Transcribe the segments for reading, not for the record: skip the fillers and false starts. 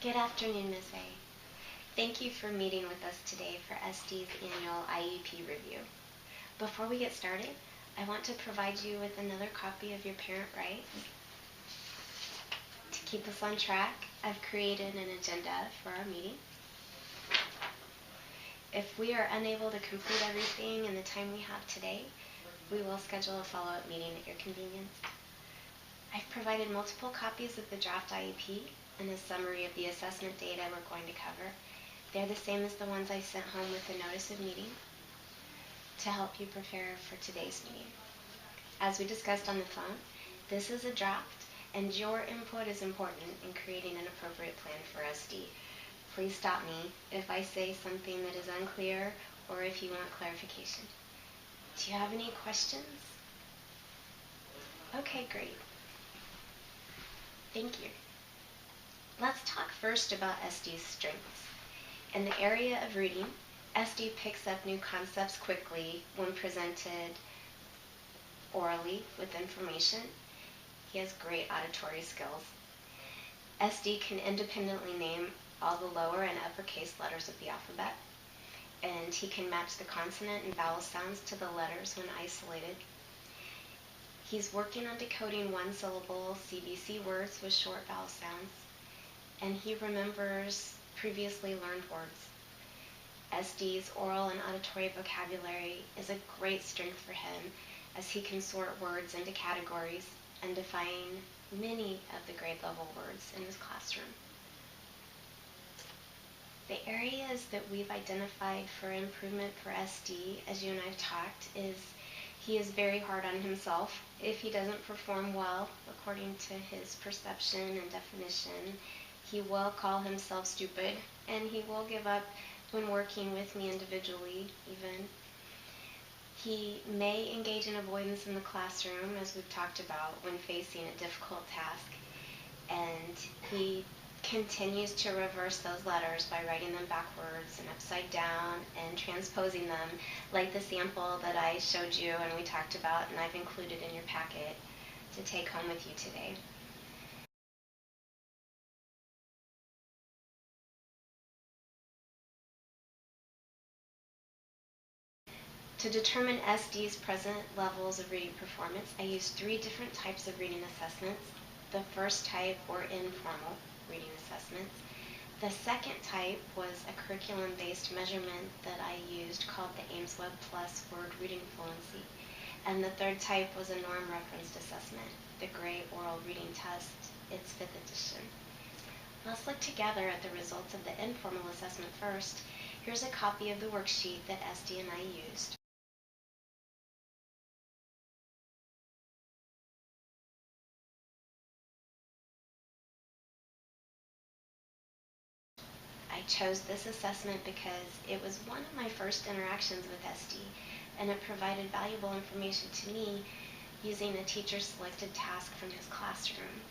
Good afternoon, Ms. A. Thank you for meeting with us today for SD's annual IEP review. Before we get started, I want to provide you with another copy of your parent rights. To keep us on track, I've created an agenda for our meeting. If we are unable to complete everything in the time we have today, we will schedule a follow-up meeting at your convenience. I've provided multiple copies of the draft IEP and a summary of the assessment data we're going to cover. They're the same as the ones I sent home with the notice of meeting to help you prepare for today's meeting. As we discussed on the phone, this is a draft, and your input is important in creating an appropriate plan for SD. Please stop me if I say something that is unclear or if you want clarification. Do you have any questions? Okay, great. Thank you. Let's talk first about SD's strengths. In the area of reading, SD picks up new concepts quickly when presented orally with information. He has great auditory skills. SD can independently name all the lower and uppercase letters of the alphabet, and he can match the consonant and vowel sounds to the letters when isolated. He's working on decoding one-syllable CBC words with short vowel sounds, and he remembers previously learned words. SD's oral and auditory vocabulary is a great strength for him, as he can sort words into categories and define many of the grade level words in his classroom. The areas that we've identified for improvement for SD, as you and I have talked, is he is very hard on himself. If he doesn't perform well according to his perception and definition, he will call himself stupid, and he will give up when working with me individually even. He may engage in avoidance in the classroom, as we've talked about, when facing a difficult task, and he continues to reverse those letters by writing them backwards and upside down and transposing them, like the sample that I showed you and we talked about and I've included in your packet to take home with you today. To determine SD's present levels of reading performance, I used 3 different types of reading assessments. The first type were informal reading assessments. The second type was a curriculum-based measurement that I used called the Ames Web Plus Word Reading Fluency. And the third type was a norm-referenced assessment, the Gray Oral Reading Test, its 5th edition. Let's look together at the results of the informal assessment first. Here's a copy of the worksheet that SD and I used. I chose this assessment because it was one of my first interactions with SD, and it provided valuable information to me using a teacher-selected task from his classroom.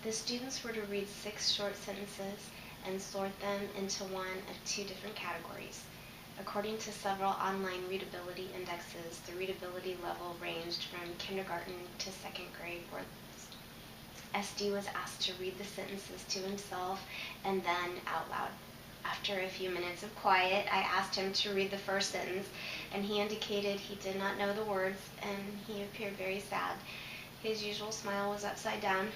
The students were to read 6 short sentences and sort them into one of 2 different categories. According to several online readability indexes, the readability level ranged from kindergarten to 2nd grade words. SD was asked to read the sentences to himself and then out loud. After a few minutes of quiet, I asked him to read the first sentence, and he indicated he did not know the words, and he appeared very sad. His usual smile was upside down.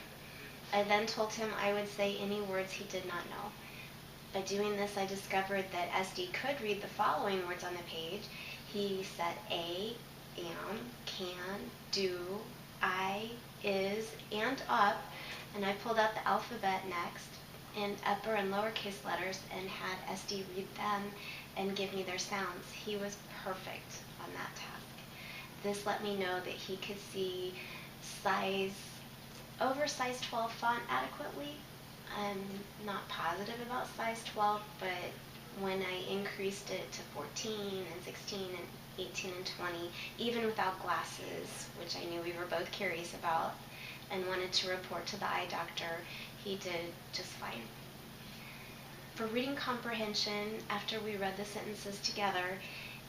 I then told him I would say any words he did not know. By doing this, I discovered that SD could read the following words on the page. He said a, am, can, do, I, is, and up, and I pulled out the alphabet next in upper and lowercase letters and had SD read them and give me their sounds. He was perfect on that task. This let me know that he could see over size 12 font adequately. I'm not positive about size 12, but when I increased it to 14 and 16 and 18 and 20, even without glasses, which I knew we were both curious about and wanted to report to the eye doctor, he did just fine. For reading comprehension, after we read the sentences together,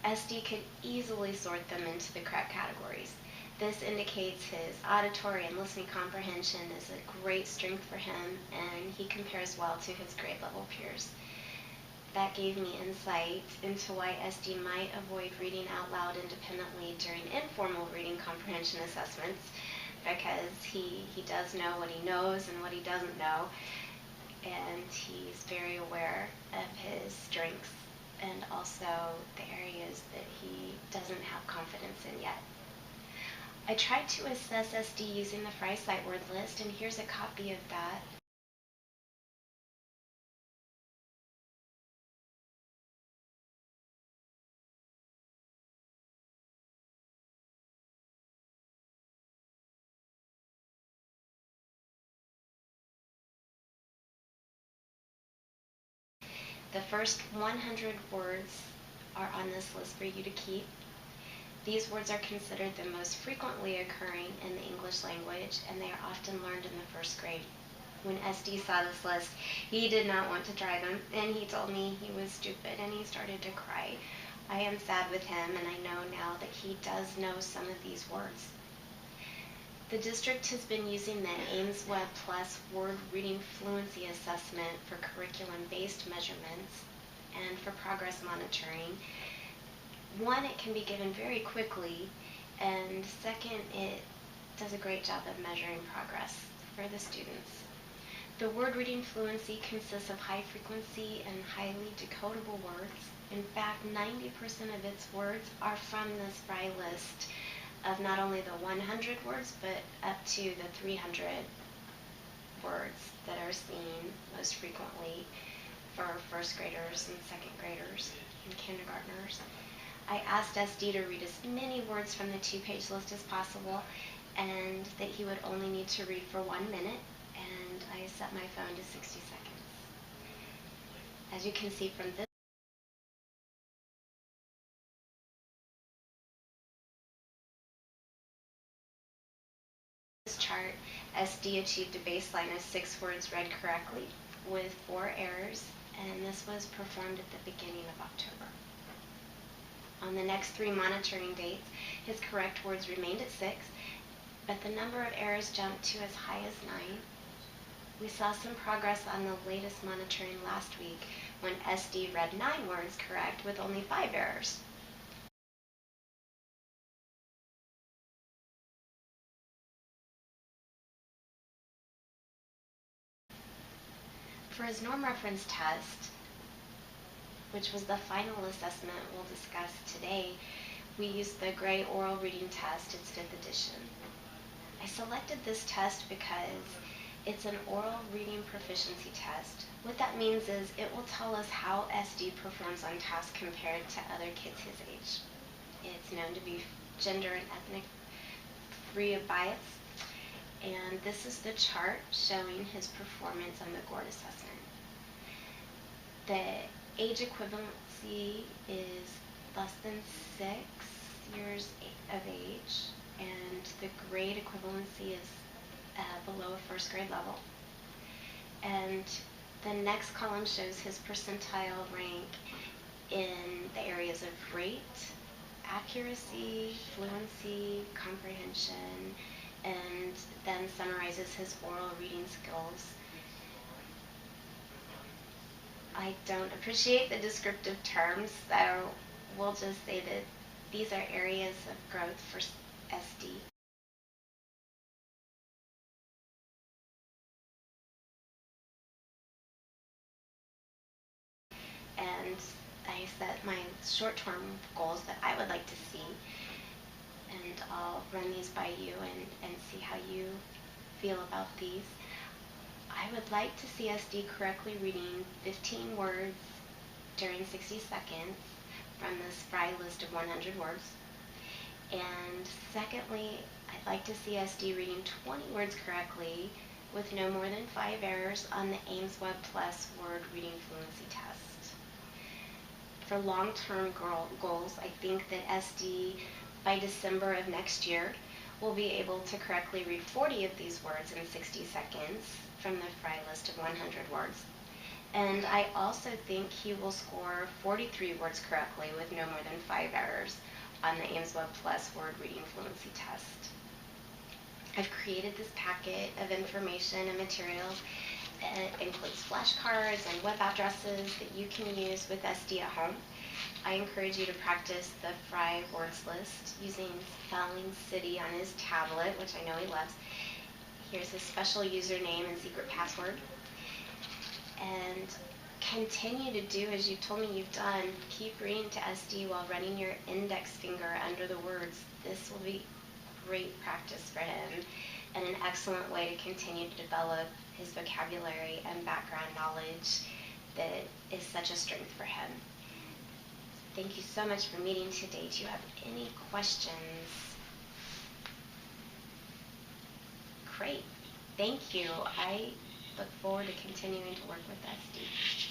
SD could easily sort them into the correct categories. This indicates his auditory and listening comprehension is a great strength for him, and he compares well to his grade level peers. That gave me insight into why SD might avoid reading out loud independently during informal reading comprehension assessments, because he does know what he knows and what he doesn't know, and he's very aware of his strengths and also the areas that he doesn't have confidence in yet. I tried to assess SD using the Fry Sight word list, and here's a copy of that. The first 100 words are on this list for you to keep. These words are considered the most frequently occurring in the English language, and they are often learned in the first grade. When SD saw this list, he did not want to try them, and he told me he was stupid, and he started to cry. I am sad with him, and I know now that he does know some of these words. The district has been using the Ames Web Plus Word Reading Fluency Assessment for curriculum-based measurements and for progress monitoring. One, it can be given very quickly, and second, it does a great job of measuring progress for the students. The word reading fluency consists of high frequency and highly decodable words. In fact, 90% of its words are from this Fry list of not only the 100 words, but up to the 300 words that are seen most frequently for first graders and second graders and kindergartners. I asked SD to read as many words from the 2-page list as possible, and that he would only need to read for 1 minute, and I set my phone to 60 seconds. As you can see from this chart, SD achieved a baseline of 6 words read correctly with 4 errors, and this was performed at the beginning of October. On the next 3 monitoring dates, his correct words remained at 6, but the number of errors jumped to as high as 9. We saw some progress on the latest monitoring last week when SD read 9 words correct with only 5 errors. For his norm reference test, which was the final assessment we'll discuss today, we used the Gray Oral Reading Test, its 5th edition. I selected this test because it's an oral reading proficiency test. What that means is it will tell us how SD performs on tasks compared to other kids his age. It's known to be gender and ethnic free of bias, and this is the chart showing his performance on the GORD assessment. The age equivalency is less than 6 years of age, and the grade equivalency is below a first grade level. And the next column shows his percentile rank in the areas of rate, accuracy, fluency, comprehension, and then summarizes his oral reading skills. I don't appreciate the descriptive terms, so we'll just say that these are areas of growth for SD. And I set my short-term goals that I would like to see, and I'll run these by you and see how you feel about these. I would like to see SD correctly reading 15 words during 60 seconds from this Fry list of 100 words. And secondly, I'd like to see SD reading 20 words correctly with no more than 5 errors on the Ames Web Plus Word Reading Fluency Test. For long-term goals, I think that SD, by December of next year, will be able to correctly read 40 of these words in 60 seconds from the Fry list of 100 words. And I also think he will score 43 words correctly with no more than 5 errors on the Ames Web Plus Word Reading Fluency Test. I've created this packet of information and materials. It includes flashcards and web addresses that you can use with SD at home. I encourage you to practice the Fry words list using spelling city on his tablet, which I know he loves. Here's his special username and secret password. And continue to do as you told me you've done. Keep reading to SD while running your index finger under the words. This will be great practice for him and an excellent way to continue to develop his vocabulary and background knowledge that is such a strength for him. Thank you so much for meeting today. Do you have any questions? Great. Thank you. I look forward to continuing to work with SD.